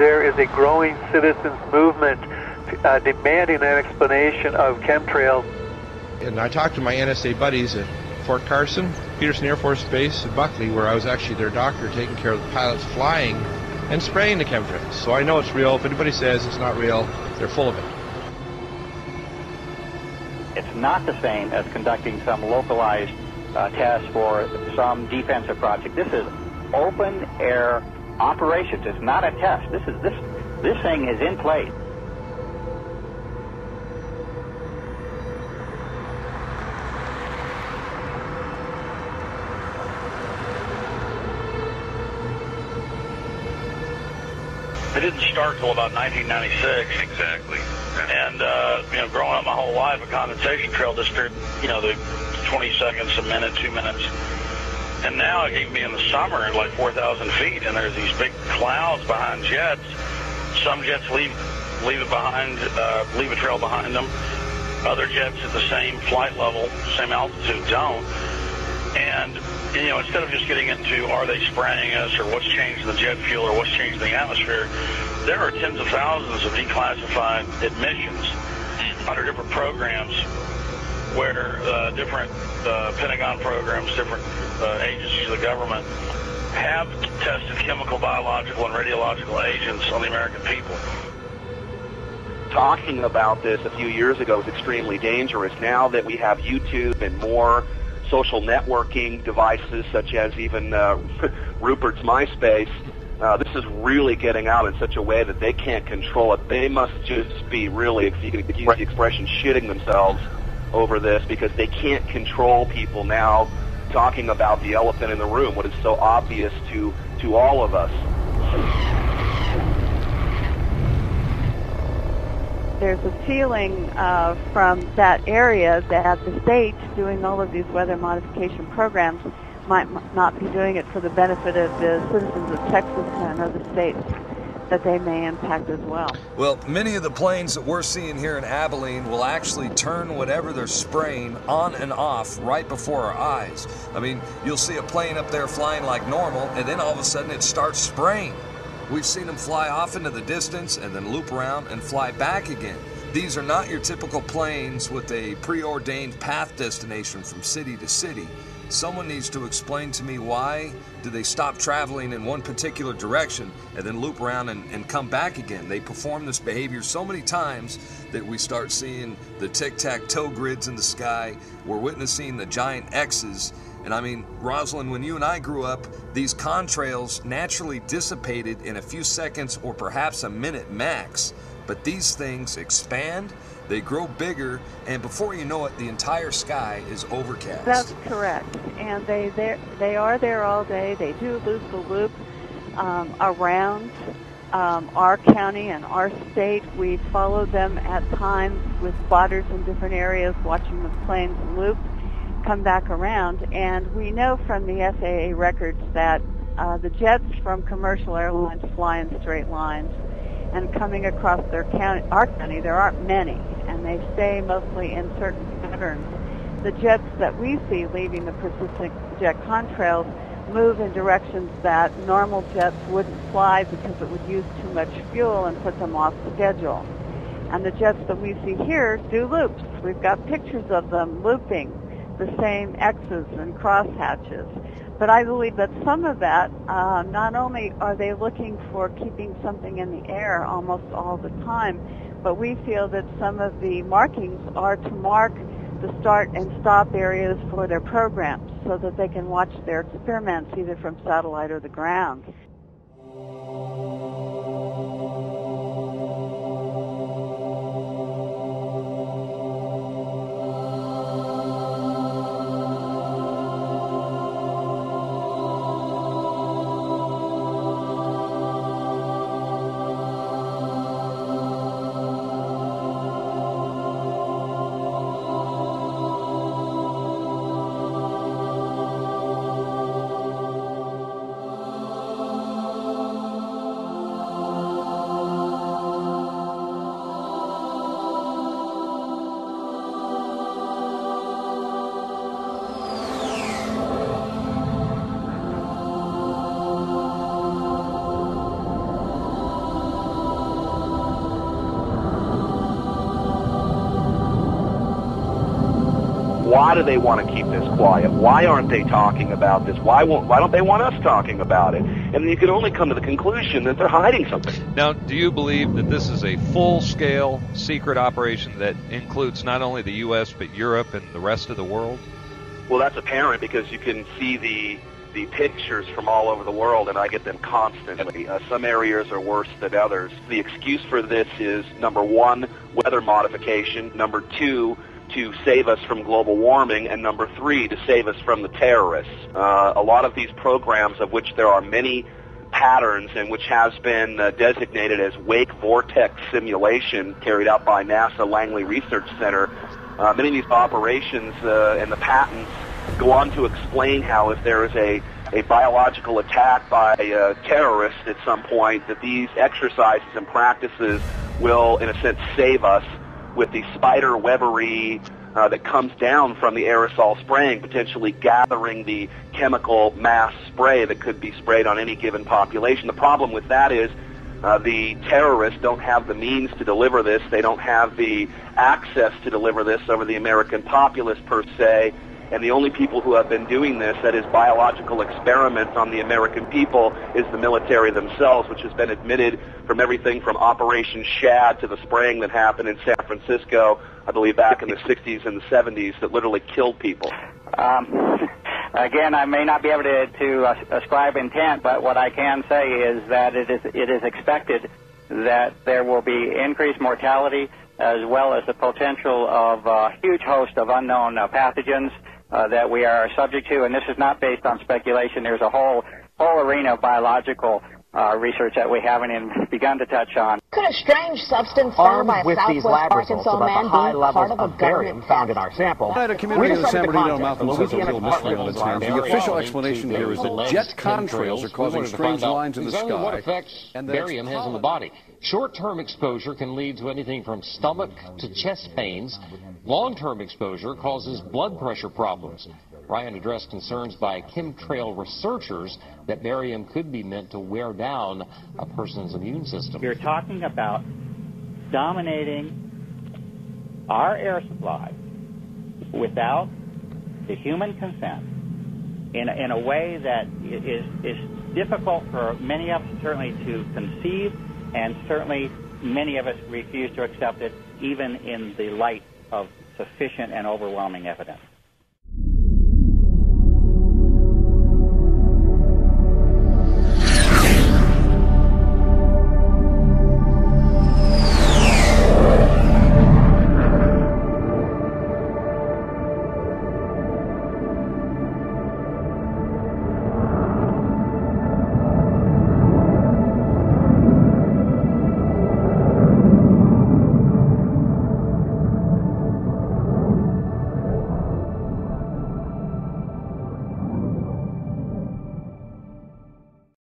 there is a growing citizens movement demanding an explanation of chemtrails. And I talked to my NSA buddies at Fort Carson, Peterson Air Force Base, and Buckley, where I was actually their doctor taking care of the pilots flying and spraying the chemtrails. So I know it's real. If anybody says it's not real, they're full of it. It's not the same as conducting some localized test for some defensive project. This is open air operations. It's not a test. This thing is in place. It didn't start till about 1996. Exactly. And, growing up my whole life, a condensation trail disappeared, the 20 seconds, a minute, 2 minutes. And now it can be in the summer at like 4,000 feet, and there's these big clouds behind jets. Some jets leave it behind, leave a trail behind them. Other jets at the same flight level, same altitude don't. And instead of just getting into are they spraying us or what's changed in the jet fuel or what's changed in the atmosphere, there are tens of thousands of declassified admissions under different programs where different Pentagon programs, different agencies of the government have tested chemical, biological, and radiological agents on the American people. Talking about this a few years ago was extremely dangerous. Now that we have YouTube and more social networking devices, such as even Rupert's MySpace, this is really getting out in such a way that they can't control it. They must just be really, if you could use the expression, shitting themselves over this, because they can't control people now talking about the elephant in the room, what is so obvious to all of us. There's a feeling from that area that the state doing all of these weather modification programs might not be doing it for the benefit of the citizens of Texas and other states that they may impact as well. Well, many of the planes that we're seeing here in Abilene will actually turn whatever they're spraying on and off right before our eyes. I mean, you'll see a plane up there flying like normal, and then all of a sudden it starts spraying. We've seen them fly off into the distance and then loop around and fly back again. These are not your typical planes with a preordained path destination from city to city. Someone needs to explain to me why do they stop traveling in one particular direction and then loop around and come back again. They perform this behavior so many times that we start seeing the tic-tac-toe grids in the sky. We're witnessing the giant X's. And I mean, Rosalind, when you and I grew up, these contrails naturally dissipated in a few seconds or perhaps a minute max. But these things expand, they grow bigger, and before you know it, the entire sky is overcast. That's correct. And they are there all day. They do loop the loop around our county and our state. We follow them at times with spotters in different areas, watching the planes loop, come back around. And we know from the FAA records that the jets from commercial airlines fly in straight lines. And coming across our county, there aren't many, and they stay mostly in certain patterns. The jets that we see leaving the persistent jet contrails move in directions that normal jets wouldn't fly because it would use too much fuel and put them off schedule. And the jets that we see here do loops. We've got pictures of them looping the same X's and crosshatches. But I believe that some of that, not only are they looking for keeping something in the air almost all the time, but we feel that some of the markings are to mark the start and stop areas for their programs so that they can watch their experiments either from satellite or the ground. Why do they want to keep this quiet? Why aren't they talking about this? Why don't they want us talking about it? And you can only come to the conclusion that they're hiding something. Now, do you believe that this is a full-scale secret operation that includes not only the U.S. but Europe and the rest of the world? Well, that's apparent because you can see the pictures from all over the world, and I get them constantly. Some areas are worse than others. The excuse for this is, number one, weather modification, number two, to save us from global warming, and number three, to save us from the terrorists. A lot of these programs, of which there are many patterns and which has been designated as wake vortex simulation carried out by NASA Langley Research Center, many of these operations and the patents go on to explain how if there is a biological attack by terrorists at some point, that these exercises and practices will, in a sense, save us with the spider webbery that comes down from the aerosol spraying, potentially gathering the chemical mass spray that could be sprayed on any given population. The problem with that is the terrorists don't have the means to deliver this. They don't have the access to deliver this over the American populace per se. And the only people who have been doing this, that is biological experiments on the American people, is the military themselves, which has been admitted from everything from Operation Shad to the spraying that happened in San Francisco, I believe back in the 60s and the 70s, that literally killed people. Again, I may not be able to ascribe intent, but what I can say is that it is expected that there will be increased mortality as well as the potential of a huge host of unknown pathogens that we are subject to, and this is not based on speculation. There's a whole arena of biological research that we haven't even begun to touch on. Could a strange substance found by a Southwest Arkansas man be part of a government found in our sample? At a community in the San Bernardino Mountains has a real mystery on its hands. The official explanation here is that jet contrails are causing strange lines in the sky. What effects barium has on the body. Short-term exposure can lead to anything from stomach to chest pains. Long-term exposure causes blood pressure problems. Ryan addressed concerns by chemtrail researchers that barium could be meant to wear down a person's immune system. You're talking about dominating our air supply without the human consent in a way that is difficult for many of us certainly to conceive, and certainly many of us refuse to accept it even in the light of sufficient and overwhelming evidence.